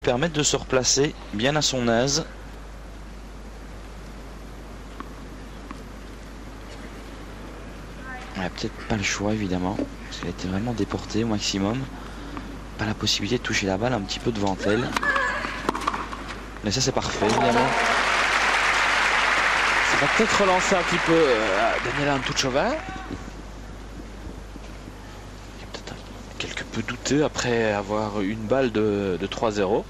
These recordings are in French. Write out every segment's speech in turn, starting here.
permettre de se replacer bien à son aise. Elle n'a peut-être pas le choix évidemment, parce qu'elle était vraiment déportée au maximum. Pas la possibilité de toucher la balle un petit peu devant elle. Mais ça c'est parfait évidemment. Ça va peut-être relancer un petit peu Daniela Hantuchová. Peut-être quelque peu douteux après avoir une balle de 3-0.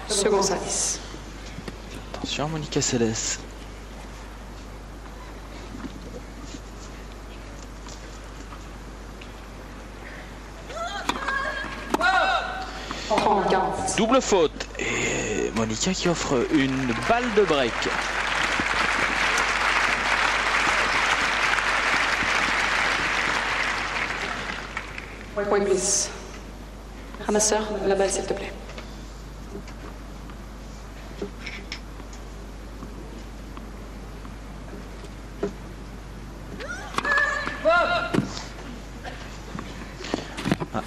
Second service. Attention Monica Seles. Double faute et Monica qui offre une balle de break. Point please. Ramasseur, la balle s'il te plaît.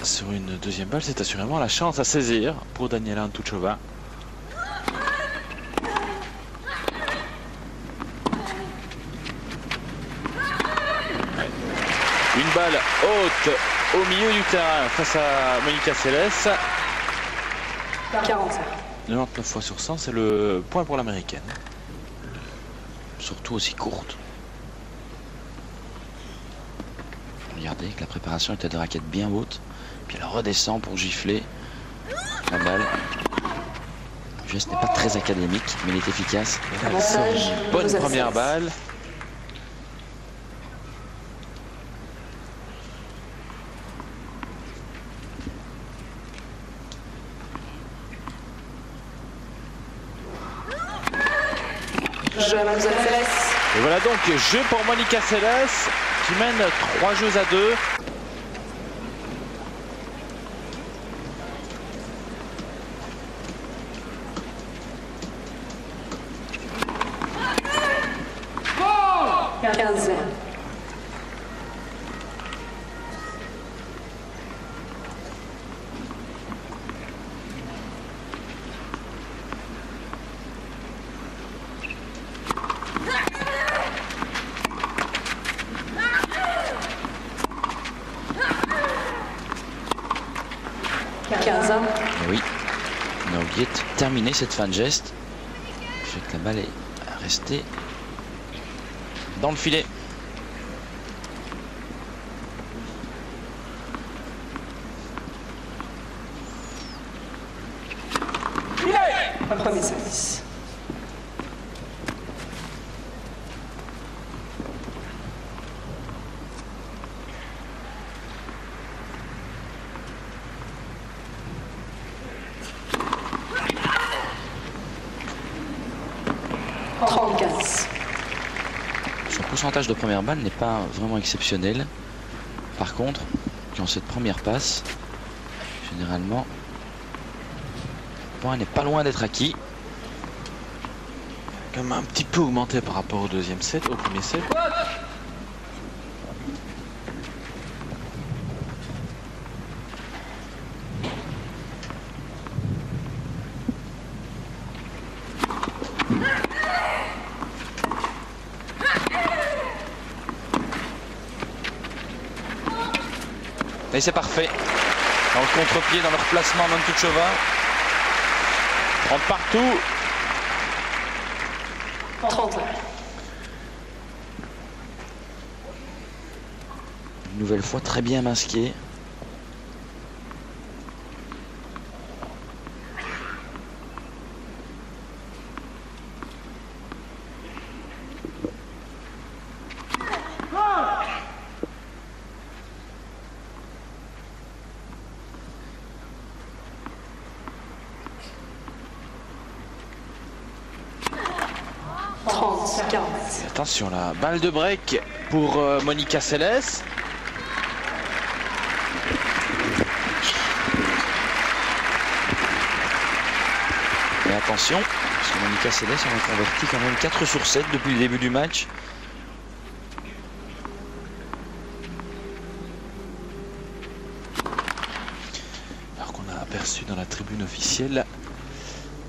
Sur une deuxième balle, c'est assurément la chance à saisir pour Daniela Hantuchová. Une balle haute au milieu du terrain face à Monica Seles. 40. 99 fois sur 100, c'est le point pour l'américaine. Surtout aussi courte. Regardez que la préparation était de raquettes bien hautes. Puis elle redescend pour gifler la balle. Le geste n'est pas très académique, mais il est efficace. Et là, elle sort une bonne première balle. Et voilà donc jeu pour Monica Seles qui mène 3 jeux à 2. Et oui, on a oublié de terminer cette fin de geste. Je sais que la balle est restée dans le filet. Premier service. Son pourcentage de première balle n'est pas vraiment exceptionnel. Par contre, dans cette première passe, généralement, le point n'est pas loin d'être acquis. Comme un petit peu augmenté par rapport au deuxième set, au premier set. Et c'est parfait. Dans le contre-pied, dans le replacement d'Hantuchová. Rentre partout. 30. Une nouvelle fois très bien masqué. Attention, la balle de break pour Monica Seles. Et attention, parce que Monica Seles a converti quand même 4 sur 7 depuis le début du match. Alors qu'on a aperçu dans la tribune officielle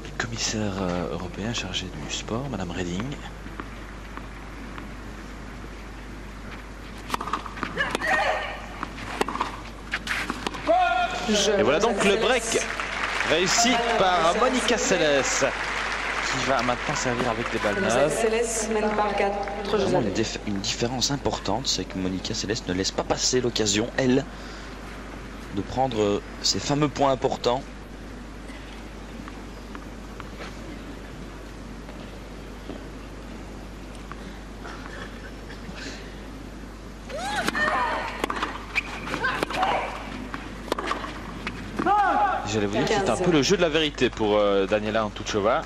le commissaire européen chargé du sport, Madame Reding. Et voilà donc le break réussi par Monica Seles, qui va maintenant servir avec des balles neuves. Seles mène par 4 jeux à Vraiment 2. une différence importante, c'est que Monica Seles ne laisse pas passer l'occasion, elle, de prendre ces fameux points importants. J'allais vous dire que c'est un peu le jeu de la vérité pour Daniela Hantuchová.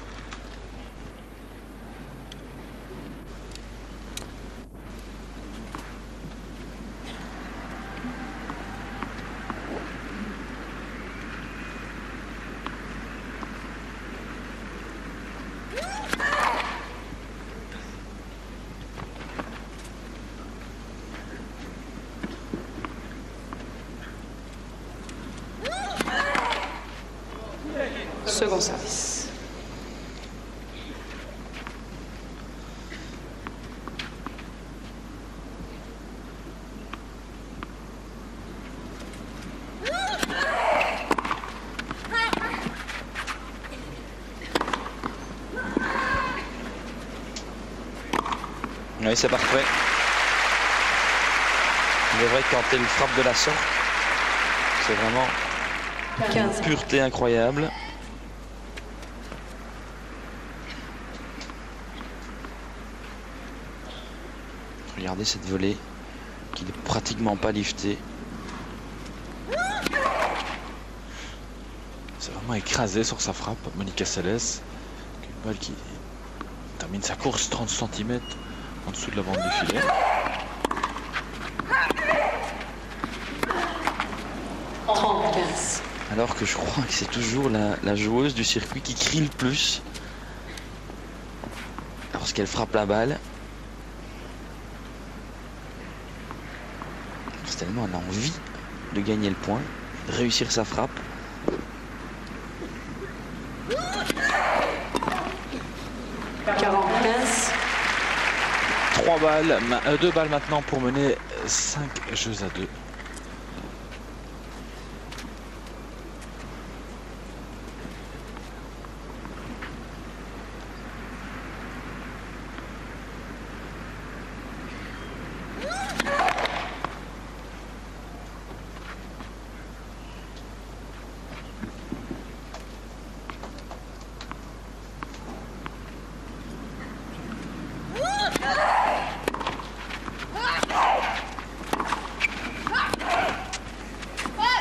Second service. Oui, c'est parfait. Il est vrai que quand elle frappe de la sorte, c'est vraiment 15. une pureté incroyable. Regardez cette volée qui n'est pratiquement pas liftée. C'est vraiment écrasé sur sa frappe, Monica Seles. Une balle qui termine sa course 30 cm en dessous de la bande du filet. Alors que je crois que c'est toujours la joueuse du circuit qui crie le plus lorsqu'elle frappe la balle. C'est tellement elle a envie de gagner le point, de réussir sa frappe. Deux balles maintenant pour mener 5 jeux à 2.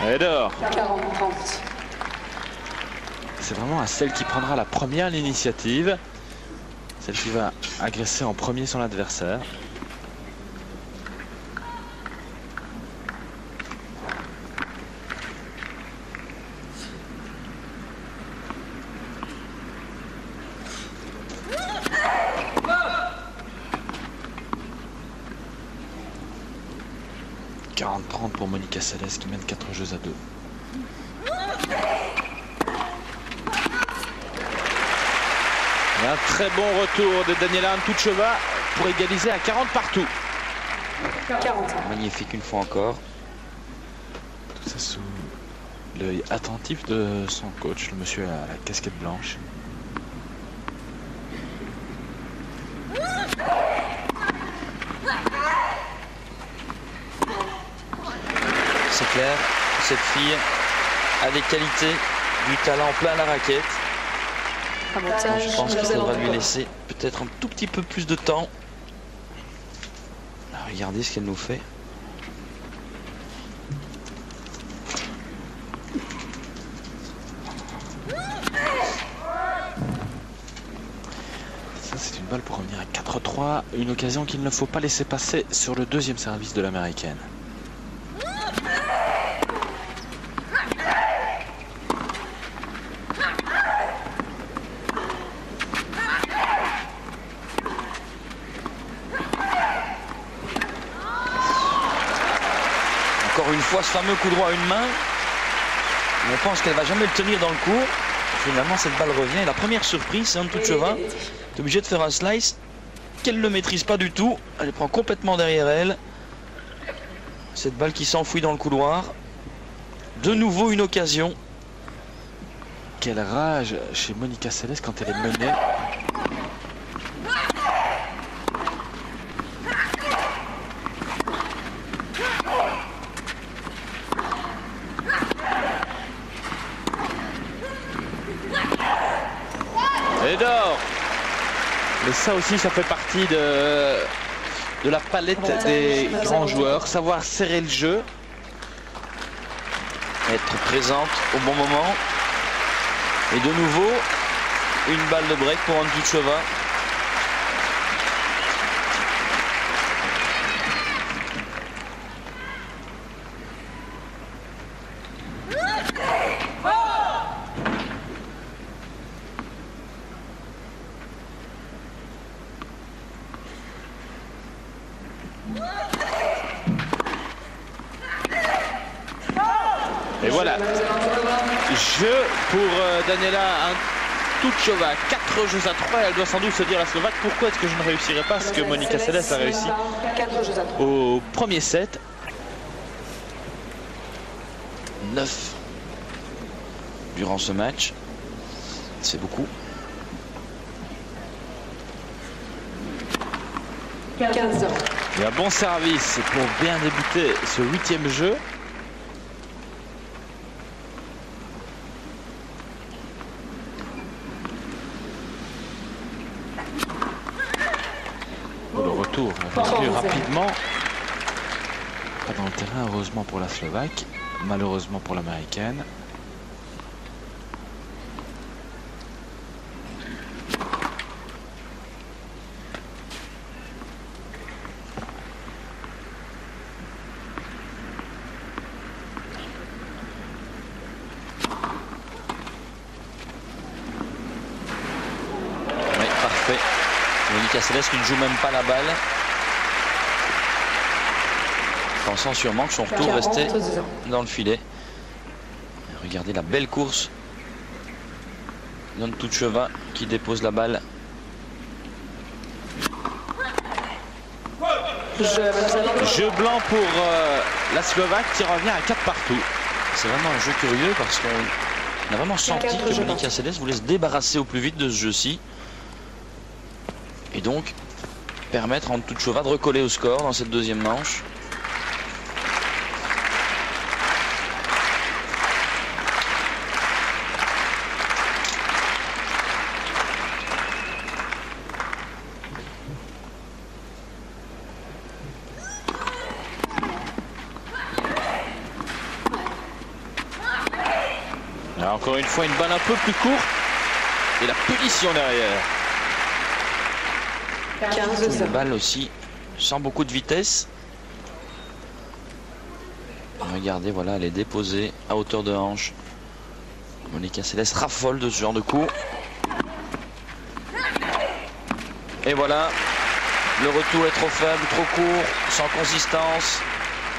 Edor. 40-30. C'est vraiment à celle qui prendra la première l'initiative. Celle qui va agresser en premier son adversaire. Pour Monica Seles qui mène 4 jeux à 2. Et un très bon retour de Daniela Hantuchová pour égaliser à 40 partout. 40. Magnifique une fois encore. Tout ça sous l'œil attentif de son coach, le monsieur à la casquette blanche. C'est clair, cette fille a des qualités, du talent plein la raquette. Je pense qu'il faudra lui laisser peut-être un tout petit peu plus de temps. Regardez ce qu'elle nous fait. Ça, c'est une balle pour revenir à 4-3. Une occasion qu'il ne faut pas laisser passer sur le deuxième service de l'américaine. fois ce fameux coup droit à une main. On pense qu'elle va jamais le tenir dans le court. Finalement, cette balle revient. Et la première surprise, c'est Antoucheva est obligée de faire un slice qu'elle ne maîtrise pas du tout. Elle le prend complètement derrière elle. Cette balle qui s'enfuit dans le couloir. De nouveau une occasion. Quelle rage chez Monica Seles quand elle est menée. Et d'or. Mais ça aussi, ça fait partie de la palette des grands joueurs. Savoir serrer le jeu. Être présente au bon moment. Et de nouveau, une balle de break pour Antoucheva. Et voilà. Jeu pour Daniela Antoucheva. 4 jeux à 3. Elle doit sans doute se dire, la Slovaque, pourquoi est-ce que je ne réussirai pas ce que Monica Seles a réussi au premier set. 9 durant ce match. C'est beaucoup. 15. Et un bon service pour bien débuter ce 8e jeu. Le retour revenu rapidement. Pas dans le terrain, heureusement pour la Slovaque, malheureusement pour l'Américaine. Oui, parfait. Monica Seles qui ne joue même pas la balle. Pensant sûrement que son retour restait dans le filet. Regardez la belle course d'Antoucheva qui dépose la balle. Jeu blanc pour la Slovaque qui revient à 4 partout. C'est vraiment un jeu curieux parce qu'on a vraiment senti que Monica Seles voulait se débarrasser au plus vite de ce jeu-ci. Et donc permettre à Antoucheva de recoller au score dans cette deuxième manche. Alors, encore une fois, une balle un peu plus courte et la punition derrière. 15. Une balle aussi sans beaucoup de vitesse. Regardez, voilà, elle est déposée à hauteur de hanche. Monica Seles raffole de ce genre de coup. Et voilà, le retour est trop faible, trop court, sans consistance.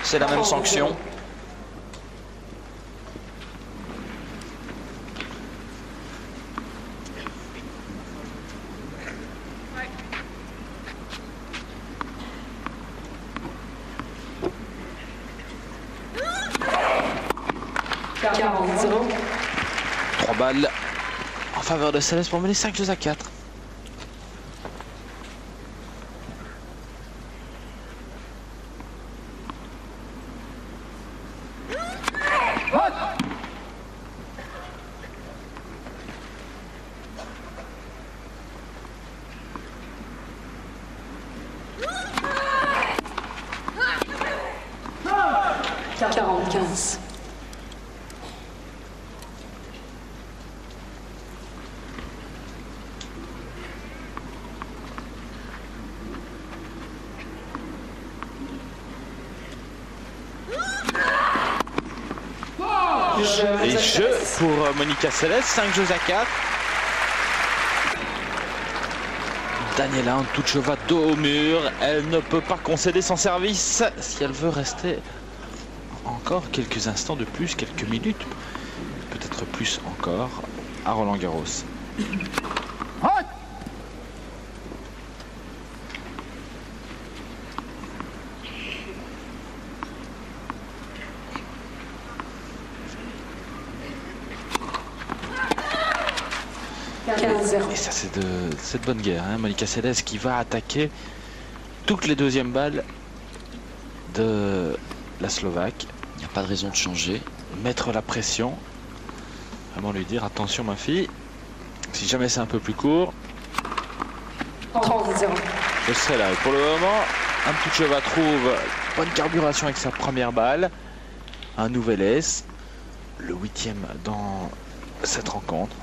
C'est la même sanction. Zéro. 3 balles en faveur de Seles pour mener 5 jeux à 4. Et jeu pour Monica Seles, 5 jeux à 4. Daniela Antoucheva dos au mur, elle ne peut pas concéder son service si elle veut rester encore quelques instants de plus, quelques minutes, peut-être plus encore, à Roland-Garros. Et ça, c'est de bonne guerre, hein. Monica Seles qui va attaquer toutes les deuxièmes balles de la Slovaque. Il n'y a pas de raison de changer. Mettre la pression. Vraiment lui dire, attention ma fille, si jamais c'est un peu plus court, je serai là. Et pour le moment, Amtucheva trouve bonne carburation avec sa première balle. Un nouvel ace. Le 8e dans cette rencontre.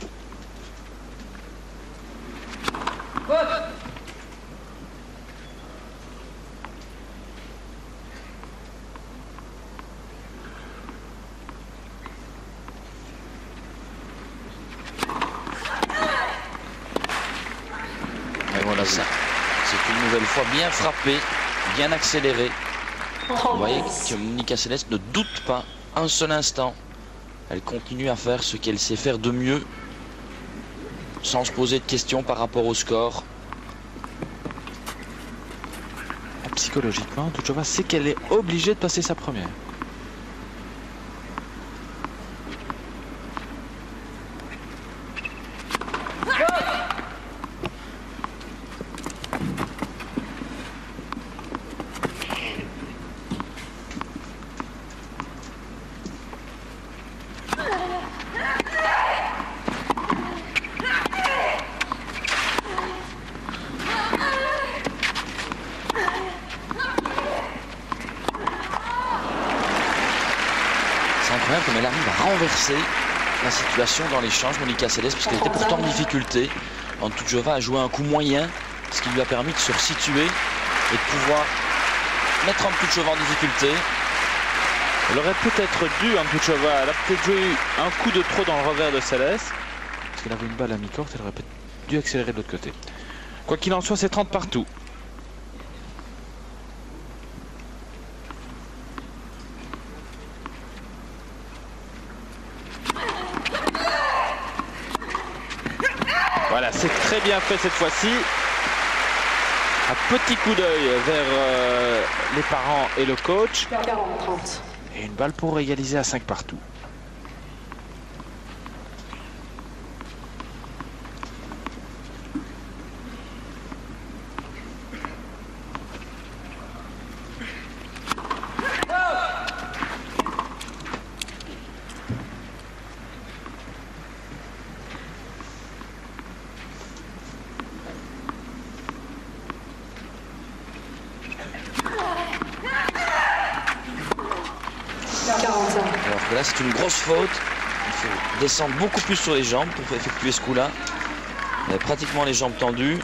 Et voilà ça. C'est une nouvelle fois bien frappé, bien accéléré. Vous voyez que Monica Seles ne doute pas un seul instant. Elle continue à faire ce qu'elle sait faire de mieux, sans se poser de questions par rapport au score. Psychologiquement, Amtucheva sait qu'elle est obligée de passer sa première. C'est incroyable comme elle arrive à renverser la situation dans l'échange, Monica Seles, parce qu'elle était pourtant en difficulté. Amtucheva a joué un coup moyen, ce qui lui a permis de se resituer et de pouvoir mettre Amtucheva en difficulté. Elle aurait peut-être dû, Amtucheva, elle a peut-être eu un coup de trop dans le revers de Seles, parce qu'elle avait une balle à mi-courte, elle aurait peut-être dû accélérer de l'autre côté. Quoi qu'il en soit, c'est 30 partout. Voilà, c'est très bien fait cette fois-ci. Un petit coup d'œil vers les parents et le coach. 40-30. Et une balle pour égaliser à 5 partout. Alors que là, c'est une grosse faute. Il faut descendre beaucoup plus sur les jambes pour effectuer ce coup-là. Elle avait pratiquement les jambes tendues.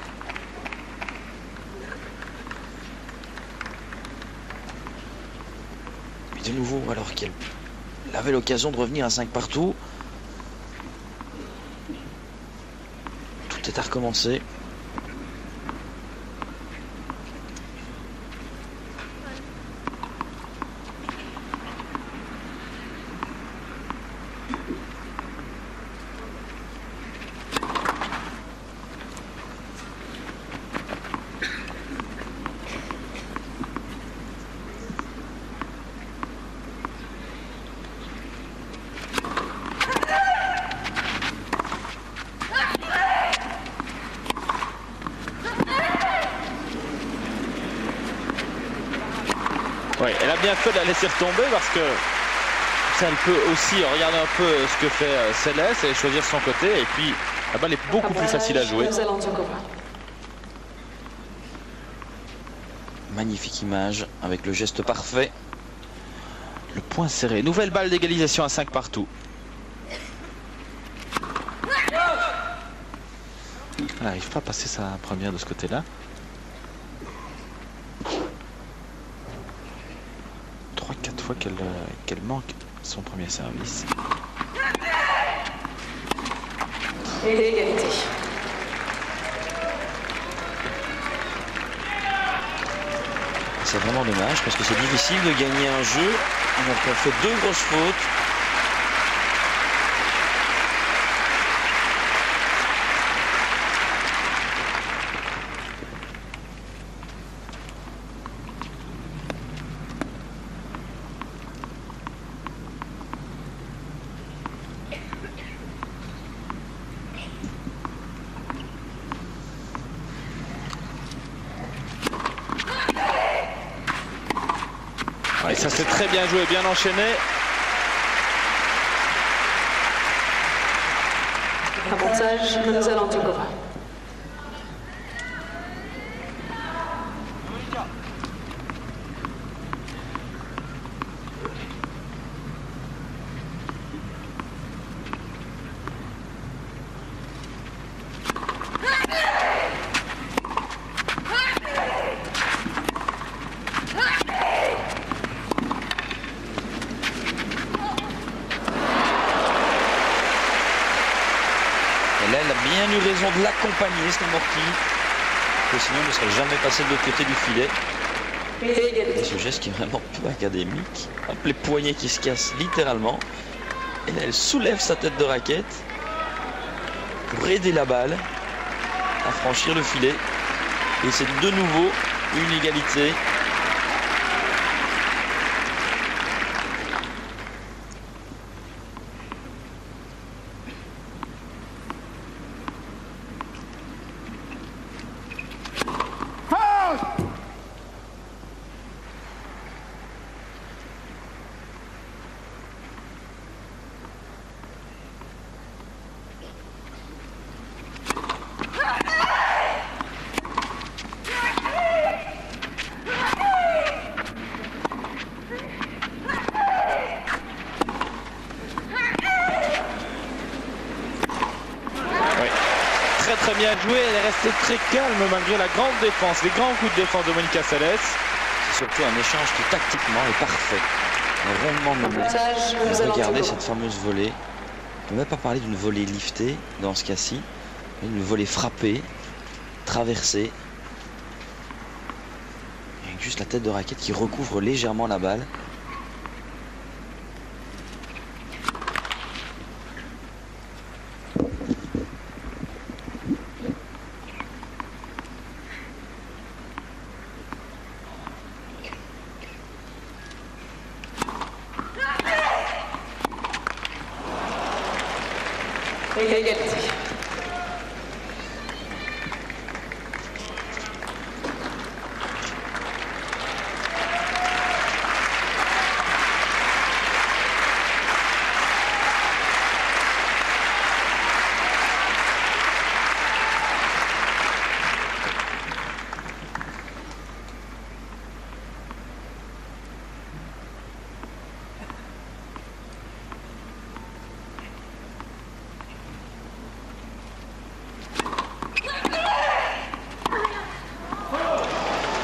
Et de nouveau, alors qu'elle avait l'occasion de revenir à 5 partout, tout est à recommencer. Oui, elle a bien fait de la laisser retomber parce que ça, elle peut aussi regarder un peu ce que fait Seles et choisir son côté. Et puis, la balle est beaucoup plus facile à jouer. Magnifique image avec le geste parfait. Le point serré. Nouvelle balle d'égalisation à 5 partout. Elle n'arrive pas à passer sa première de ce côté-là. 3-4 fois qu'elle manque son premier service. Et l'égalité. C'est vraiment dommage parce que c'est difficile de gagner un jeu On a fait 2 grosses fautes. Et ça c'est très bien joué, bien enchaîné. Avantage, mademoiselle Antigova. Et là, elle a bien eu raison de l'accompagner, Stamorki. Que sinon, elle ne serait jamais passé de l'autre côté du filet. Et ce geste qui est vraiment peu académique. Hop, les poignets qui se cassent littéralement. Et là, elle soulève sa tête de raquette pour aider la balle à franchir le filet. Et c'est de nouveau une égalité. Très bien joué, elle est restée très calme malgré la grande défense, les grands coups de défense de Monica Seles. C'est surtout un échange qui tactiquement est parfait, rondement mené. Regardez cette fameuse volée. On ne peut même pas parler d'une volée liftée dans ce cas-ci, mais une volée frappée, traversée, avec juste la tête de raquette qui recouvre légèrement la balle. Égalité.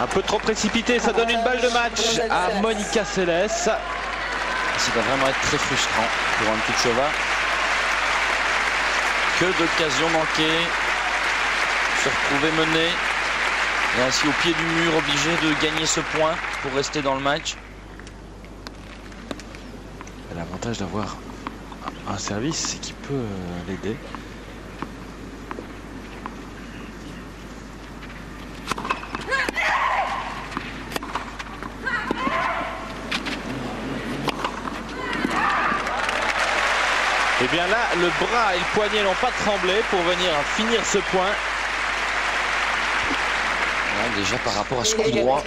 Un peu trop précipité, ça donne une balle de match à Monica Seles. Ça va vraiment être très frustrant pour Anne Kuchova. Que d'occasions manquées, se retrouver menée et ainsi au pied du mur, obligé de gagner ce point pour rester dans le match. L'avantage d'avoir un service qui peut l'aider. Et bien là, le bras et le poignet n'ont pas tremblé pour venir finir ce point. Là, déjà par rapport à ce coup droit,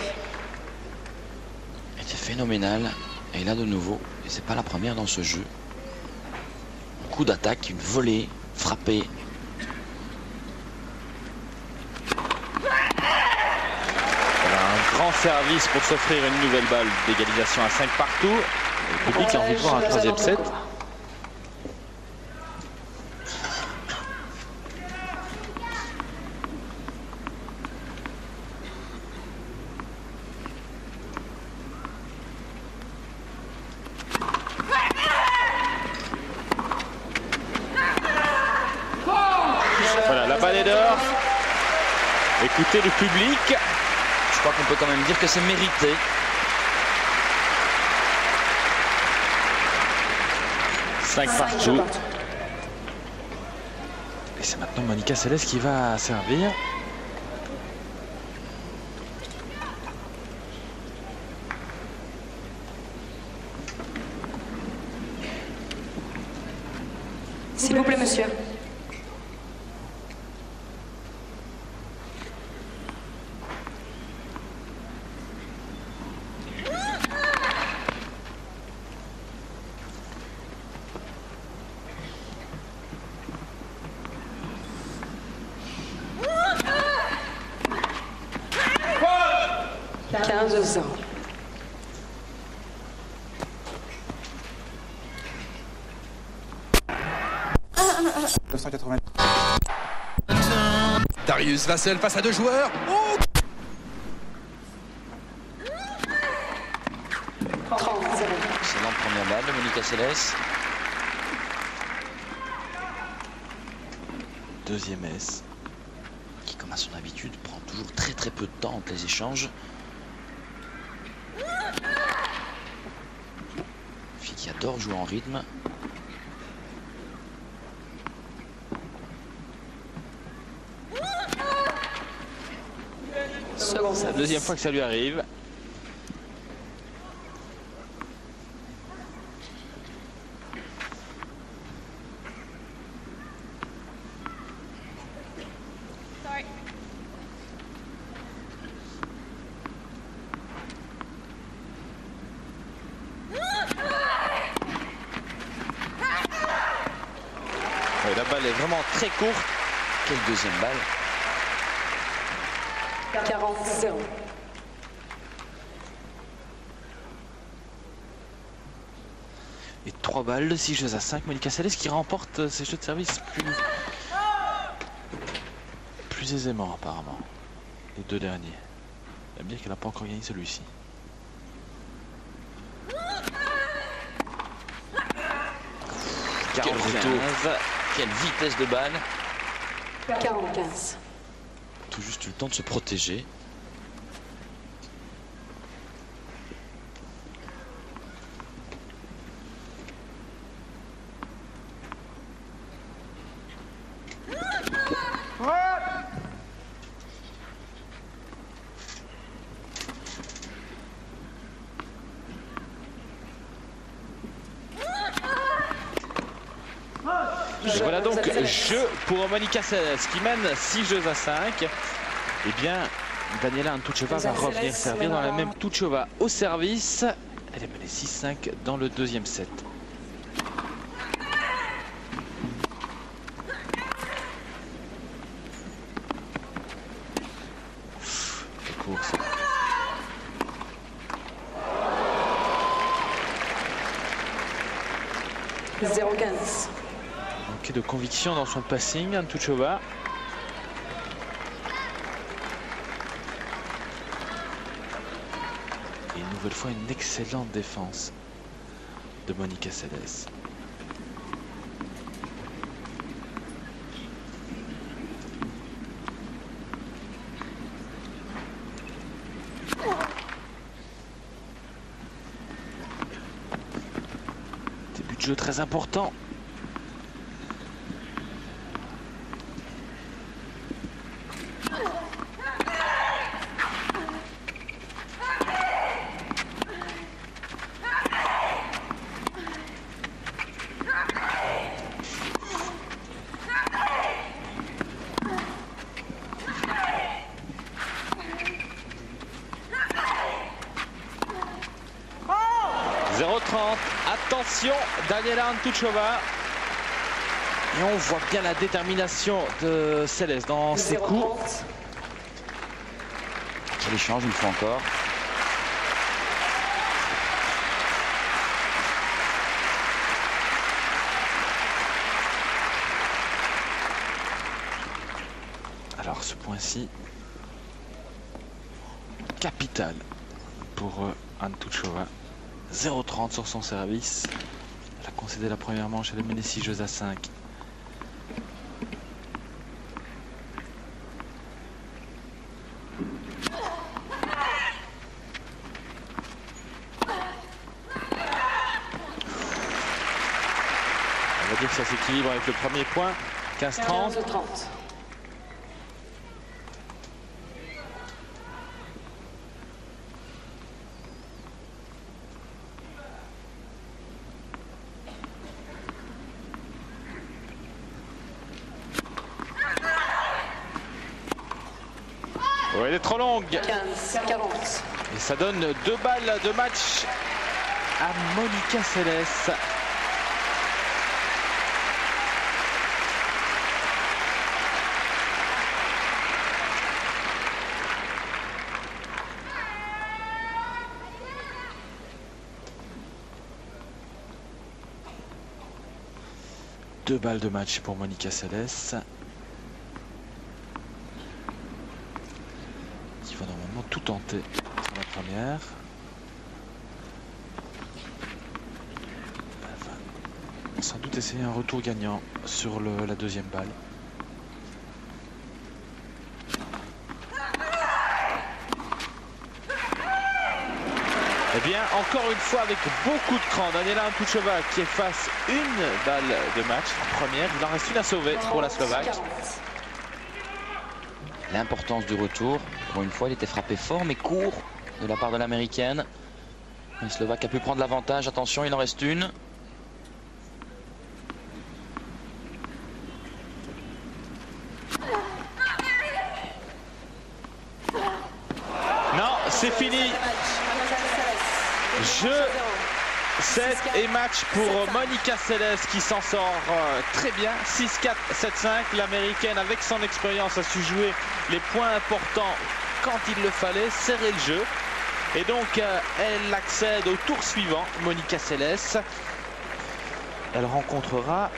était phénoménal. Et là de nouveau, et c'est pas la première dans ce jeu. Un coup d'attaque, une volée, frappée. Voilà, un grand service pour s'offrir une nouvelle balle d'égalisation à 5 partout. Le public a envie de voir un troisième set. Voilà, la balle est dehors. Écoutez le public. Je crois qu'on peut quand même dire que c'est mérité. 5 partout. Et c'est maintenant Monica Seles qui va servir. S'il vous plaît, monsieur. Quinze ans. Darius va seul face à 2 joueurs. Oh, 30-0. Excellente première balle de Monica Seles. Deuxième S. Qui, comme à son habitude, prend toujours très peu de temps entre les échanges. Fille qui adore jouer en rythme. Second C'est la service. deuxième fois que ça lui arrive. Ouais, la balle est vraiment très courte. Quelle deuxième balle. 40-0. Et 3 balles de 6 jeux à 5. Monica Seles qui remporte ses jeux de service plus aisément apparemment. Les 2 derniers. Il bien qu'elle n'a pas encore gagné celui-ci. Quel retour. Quelle vitesse de balle. 40-15. Tout juste eu le temps de se protéger. Et voilà donc jeu pour Monica Seles qui mène 6 jeux à 5. Et bien Daniela Hantuchová va revenir servir dans la même. Hantuchová au service. Elle est menée 6-5 dans le deuxième set. C'est court ça. Manqué de conviction dans son passing, Hantuchová. Et une nouvelle fois une excellente défense de Monica Seles. Début de jeu très important. Attention, Daniela Hantuchová. Et on voit bien la détermination de Seles dans ses coups. Quel échange une fois encore. Alors ce point-ci, capital pour Hantuchová. 0,30 sur son service. Elle a concédé la première manche, elle a mené 6 jeux à 5. s'équilibre avec le premier point. 15-30. 15-30. Oui, elle est trop longue. 15-40. Et ça donne 2 balles de match à Monica Seles. Deux balles de match pour Monica Seles. Qui va normalement tout tenter sur la première. Elle va sans doute essayer un retour gagnant sur la deuxième balle. Eh bien, encore une fois, avec beaucoup de cran, Daniela Hantuchová qui efface une balle de match en première. Il en reste une à sauver pour la Slovaque. L'importance du retour. Pour une fois, il était frappé fort mais court de la part de l'américaine. Le Slovaque a pu prendre l'avantage. Attention, il en reste une. Non, c'est fini. Jeu, 7 et match pour Monica Seles qui s'en sort très bien. 6-4, 7-5. L'américaine, avec son expérience, a su jouer les points importants quand il le fallait, serrer le jeu. Et donc, elle accède au tour suivant, Monica Seles. Elle rencontrera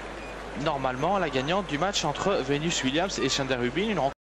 normalement la gagnante du match entre Venus Williams et Chandler Rubin.